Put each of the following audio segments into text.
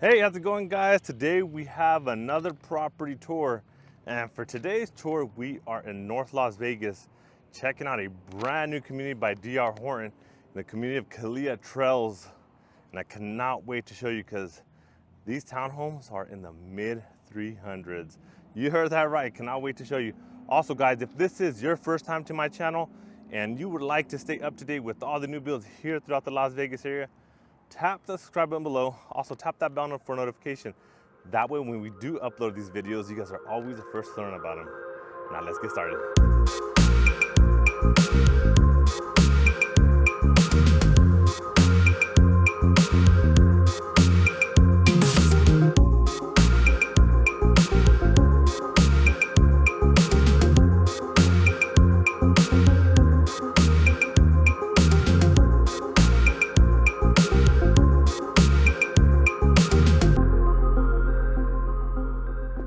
Hey, how's it going, guys? Today we have another property tour, and for today's tour we are in North Las Vegas checking out a brand new community by DR Horton in the community of Kalea Trails, and I cannot wait to show you because these townhomes are in the mid 300s. You heard that right. Cannot wait to show you. Also, guys, if this is your first time to my channel and you would like to stay up to date with all the new builds here throughout the Las Vegas area, tap the subscribe button below. Also tap that bell for notification. That way when we do upload these videos, you guys are always the first to learn about them. Now let's get started.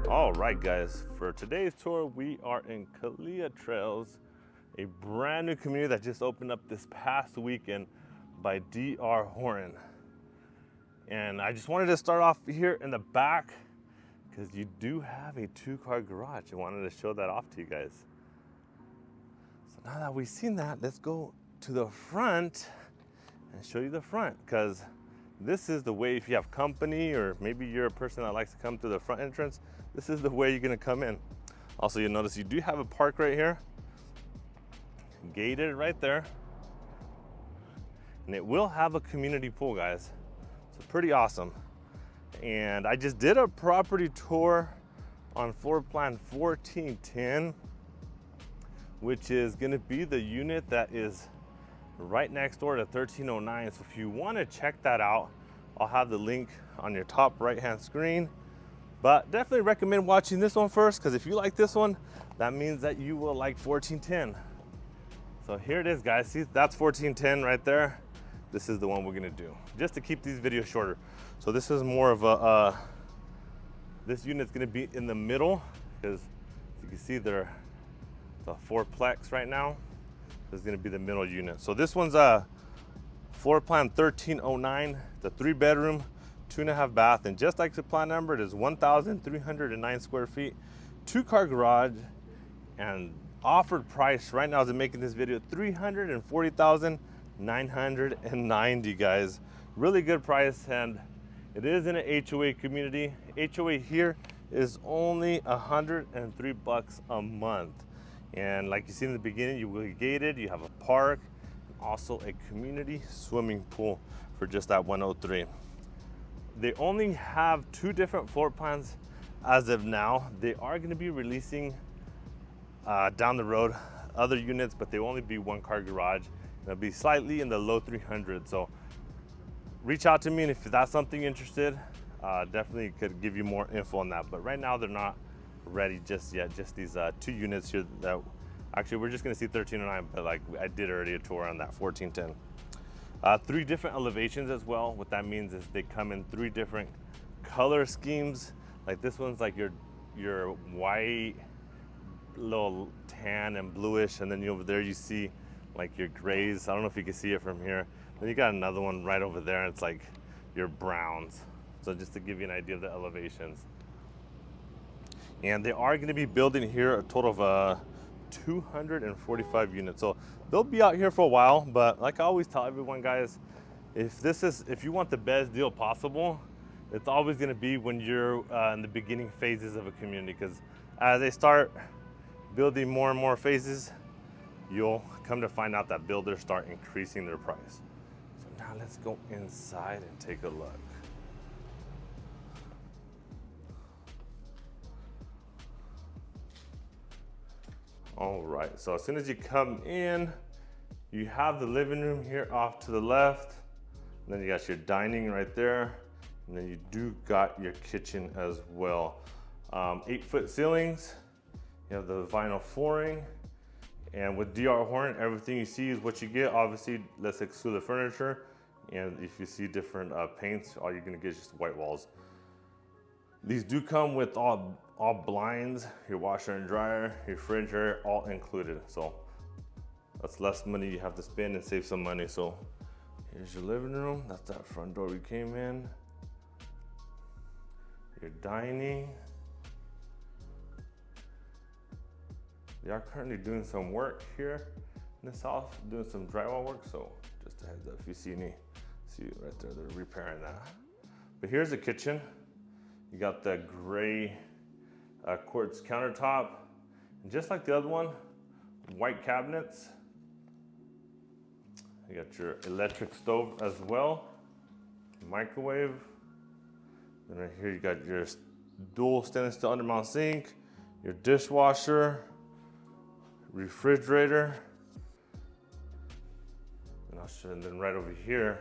All right, guys, for today's tour, we are in Kalea Trails, a brand new community that just opened up this past weekend by DR Horton. And I just wanted to start off here in the back because you do have a 2-car garage. I wanted to show that off to you guys. So now that we've seen that, let's go to the front and show you the front, because this is the way if you have company or maybe you're a person that likes to come through the front entrance, this is the way you're gonna come in. Also, you'll notice you do have a park right here, gated right there, and it will have a community pool, guys. So pretty awesome. And I just did a property tour on floor plan 1410, which is gonna be the unit that is right next door to 1309. So if you want to check that out, I'll have the link on your top right hand screen, but definitely recommend watching this one first, because if you like this one, that means that you will like 1410. So here it is, guys. See, that's 1410 right there. This is the one we're gonna do, just to keep these videos shorter. So this is more of a this unit's gonna be in the middle, because you can see they're the fourplex right now. This is gonna be the middle unit. So this one's a floor plan 1309. It's a 3-bedroom, 2.5 bath, and just like the plan number, it is 1,309 square feet, 2-car garage, and offered price right now as I'm making this video, $340,990, guys. Really good price, and it is in an HOA community. HOA here is only $103 a month. And like you see in the beginning, you will be gated, you have a park, also a community swimming pool for just that 103. They only have 2 different floor plans as of now. They are gonna be releasing down the road other units, but they will only be 1-car garage. It'll be slightly in the low 300s. So reach out to me, and if that's something you're interested, definitely could give you more info on that. But right now they're not ready just yet. Just these 2 units here that actually we're just gonna see 1309, but like I did already a tour on that 1410. 3 different elevations as well. What that means is they come in 3 different color schemes. Like this one's like your white, little tan and bluish, and then over there you see like your grays. I don't know if you can see it from here. Then you got another one right over there, and it's like your browns. So just to give you an idea of the elevations. And they are going to be building here a total of 245 units. So they'll be out here for a while, but like I always tell everyone, guys, if you want the best deal possible, it's always going to be when you're in the beginning phases of a community, because as they start building more and more phases, you'll come to find out that builders start increasing their price. So now let's go inside and take a look. All right, so as soon as you come in, you have the living room here off to the left, and then you got your dining right there, and then you do got your kitchen as well. 8-foot ceilings, you have the vinyl flooring, and with DR Horton, everything you see is what you get. Obviously, let's exclude the furniture, and if you see different paints, all you're gonna get is just white walls. These do come with all blinds, your washer and dryer, your refrigerator, all included. So that's less money you have to spend and save some money. So here's your living room. That's that front door we came in. your dining. They are currently doing some work here in this house, doing some drywall work, so just a heads up if you see right there, they're repairing that. But here's the kitchen. You got the gray quartz countertop, and just like the other one, white cabinets. You got your electric stove as well, microwave. And right here you got your dual stainless steel undermount sink, your dishwasher, refrigerator. And I'll show you, and then right over here,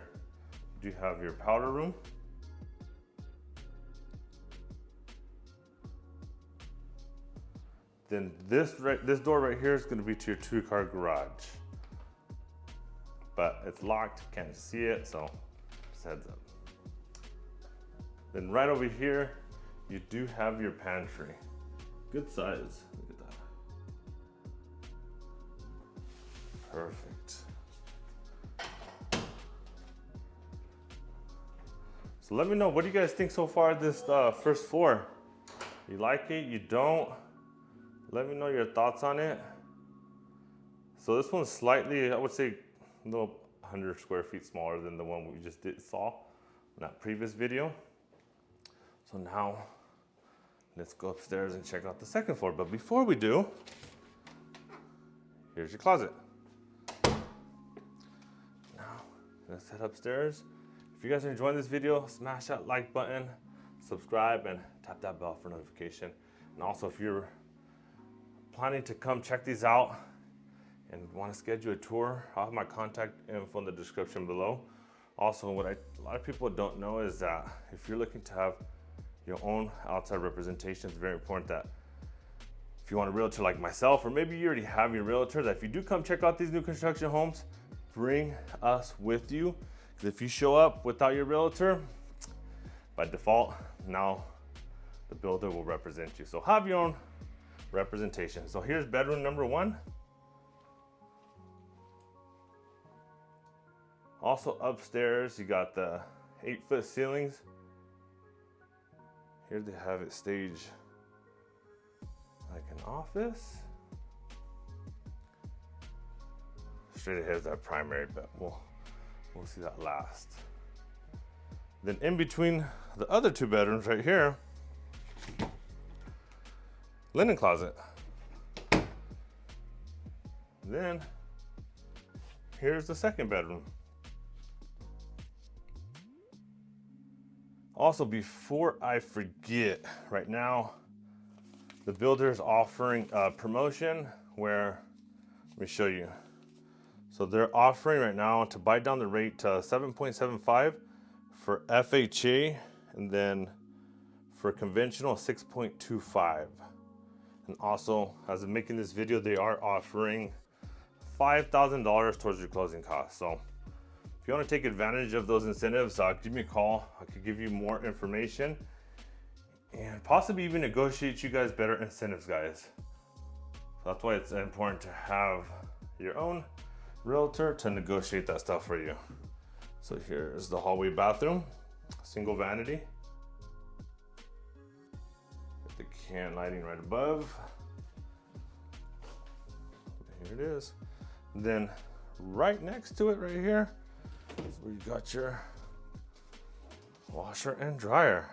you do have your powder room. Then this door right here is gonna be to your 2-car garage. But it's locked, can't see it, so just heads up. Then right over here, you do have your pantry. Good size, look at that. Perfect. So let me know, what do you guys think so far this first floor? You like it, you don't? Let me know your thoughts on it. So this one's slightly, I would say, a little 100 square feet smaller than the one we just saw in that previous video. So now, let's go upstairs and check out the second floor. But before we do, here's your closet. Now, let's head upstairs. If you guys are enjoying this video, smash that like button, subscribe, and tap that bell for notification. And also, if you're planning to come check these out and want to schedule a tour, I'll have my contact info in the description below. Also, what a lot of people don't know is that if you're looking to have your own outside representation, it's very important that if you want a realtor like myself, or maybe you already have your realtor, that if you do come check out these new construction homes, bring us with you. Because if you show up without your realtor, by default, now the builder will represent you. So have your own representation. So here's bedroom number 1. Also upstairs, you got the 8-foot ceilings. Here they have it staged like an office. Straight ahead is that primary, but we'll see that last. Then in between the other 2 bedrooms right here, linen closet. Then here's the second bedroom. Also, before I forget, right now, the builder is offering a promotion where, let me show you. So they're offering right now to buy down the rate to 7.75 for FHA, and then for conventional 6.25. And also, as I'm making this video, they are offering $5,000 towards your closing costs. So if you want to take advantage of those incentives, give me a call. I could give you more information and possibly even negotiate you guys better incentives, guys. So that's why it's important to have your own realtor to negotiate that stuff for you. So here's the hallway bathroom, single vanity. Got the can lighting right above. Here it is. And then right next to it right here is where you got your washer and dryer.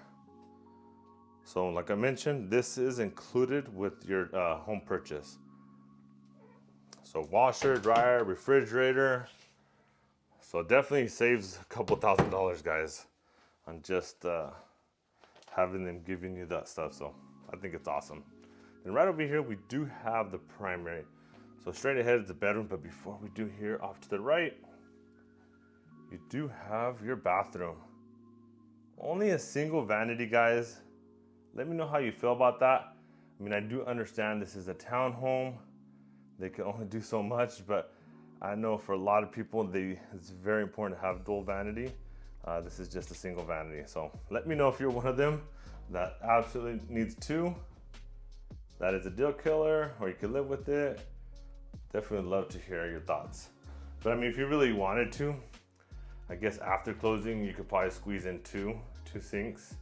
So like I mentioned, this is included with your home purchase. So washer, dryer, refrigerator. So it definitely saves a couple $1,000s, guys, on just having them giving you that stuff. So I think it's awesome. And right over here, we do have the primary. So straight ahead is the bedroom, but before we do here, off to the right, you do have your bathroom. Only a single vanity, guys. Let me know how you feel about that. I mean, I do understand this is a townhome. They can only do so much, but I know for a lot of people, it's very important to have dual vanity. This is just a single vanity. So let me know if you're one of them that absolutely needs 2. That is a deal killer, or you can live with it. Definitely love to hear your thoughts. But I mean, if you really wanted to, I guess after closing, you could probably squeeze in two sinks.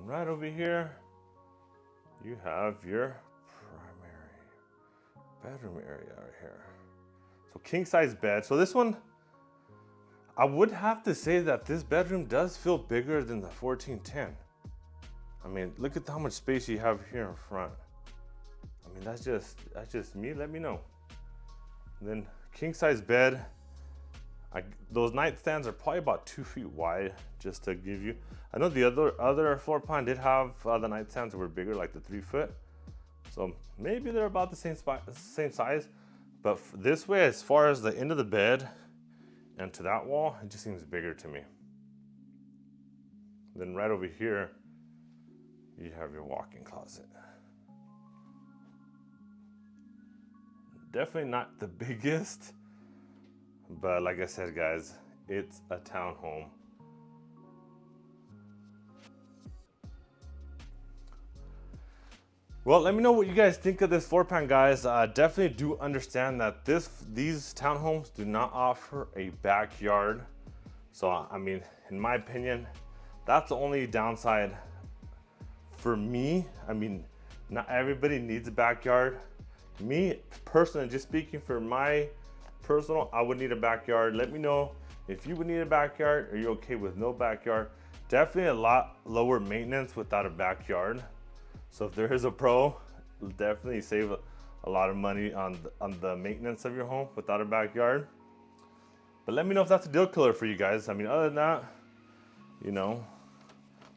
And right over here, you have your primary bedroom area right here. So king size bed. So this one, I would have to say that this bedroom does feel bigger than the 1410. I mean, look at how much space you have here in front. I mean, that's just me. Let me know. And then king size bed. Those nightstands are probably about 2 feet wide, just to give you. I know the other floor plan did have the nightstands that were bigger, like the 3 foot. So maybe they're about the same size. But this way, as far as the end of the bed and to that wall, it just seems bigger to me. Then right over here, you have your walk-in closet. Definitely not the biggest, but like I said, guys, it's a townhome. Well, let me know what you guys think of this floor plan, guys. Definitely do understand that these townhomes do not offer a backyard. So, I mean, in my opinion, that's the only downside for me. I mean, not everybody needs a backyard. Me personally, just speaking for my personal, I would need a backyard. Let me know if you would need a backyard. Are you okay with no backyard? Definitely a lot lower maintenance without a backyard. So if there is a pro, definitely save a lot of money on the maintenance of your home without a backyard. But let me know if that's a deal killer for you guys. I mean, other than that, you know,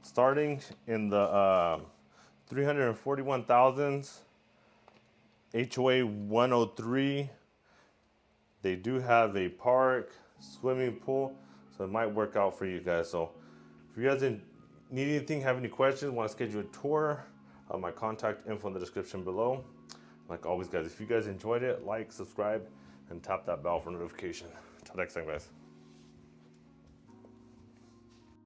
starting in the 341,000s, HOA 103, they do have a park, swimming pool, so it might work out for you guys. So if you guys need anything, have any questions, want to schedule a tour, my contact info in the description below. Like always, guys, if you guys enjoyed it, like, subscribe, and tap that bell for notification. Until next time, guys.